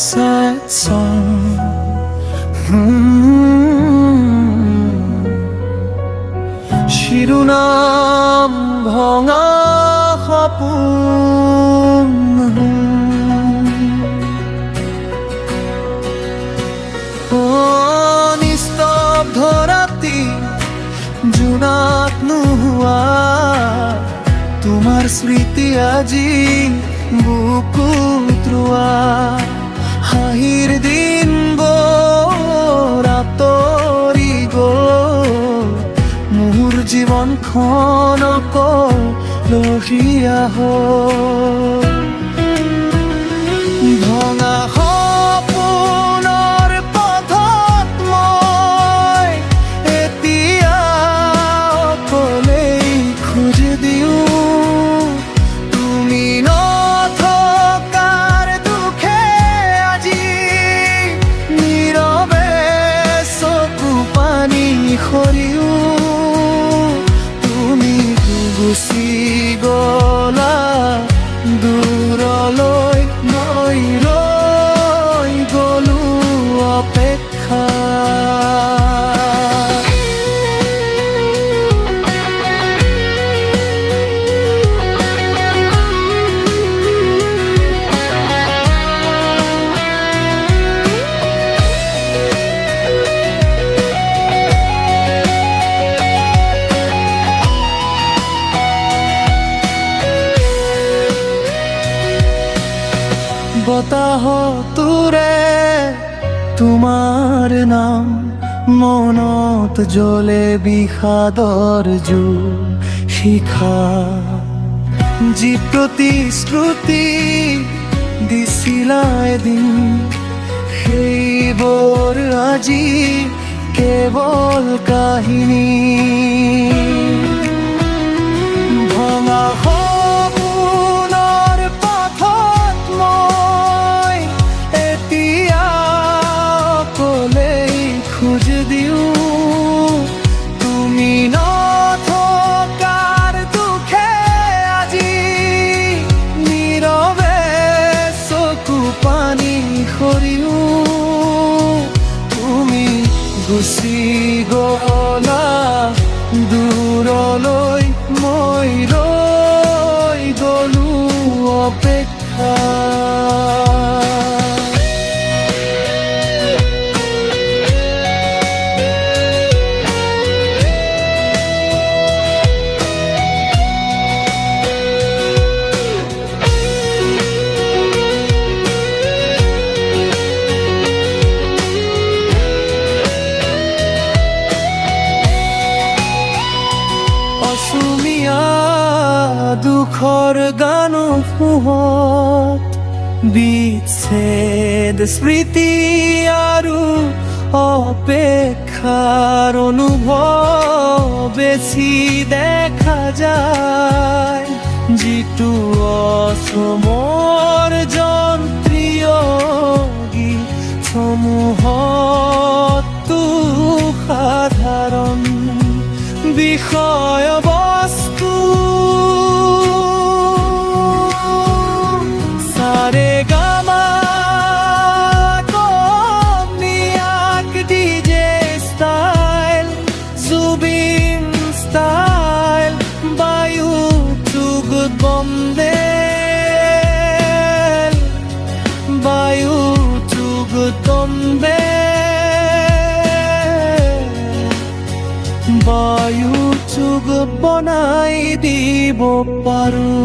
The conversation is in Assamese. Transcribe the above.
sad song. শিৰোনাম ভঙা সপোন, নিস্তব্ধ ৰাতি জোনাক নোহোৱা তোমাৰ স্মৃতি আজি বুকুত ৰোৱা। হাঁহিৰ দিনবোৰ আঁতৰি গ'ল, মোৰ জীৱনখন অকল লহিয়া হ'ল। ভঙা সপোনৰ পথত মই এতিয়া অকলেই খোজ দিওঁ। তুমি নথকাৰ দুখে আজি নীৰৱে চকু পানী সৰিও। তুমি গুচি গ'লা দূৰলৈ, মই ৰৈ গ'লো অপেক্ষা। বতাহতোৰে তোমাৰ নাম মনত জ্বলে বিষাদৰ জোৰ শিখা। যি প্ৰতিশ্ৰুতি দিছিলা এদিন, সেইবোৰ আজি কেৱল কাহিনী। ভঙা সপোনৰ পথত মই এতিয়া অকলেই খোজ দিওঁ। তুমি নথকাৰ দুখে আজি নীৰৱে চকু পানী সৰিও। তুমি গুচি গ'লা দূৰলৈ, মই ৰৈ গ'লো অপেক্ষা। অসমীয়া দুখৰ গান পোহত বিচ্ছেদ স্মৃতি আৰু অপেক্ষাৰ অনুভৱ বেছি দেখা যায়। যিটো অসমৰ যন্ত্ৰীয় গীতসমূহতো সাধাৰণ বিষয়বস্তু। সাৰে গামা কমনিয়াক ডিজে ষ্টাইল, জুবিন ষ্টাইল, বায়ু চুগুত বন্দেল, বায়ু চুগুত বন্দেল, বায়ু চুগ বনাই দিব পাৰোঁ।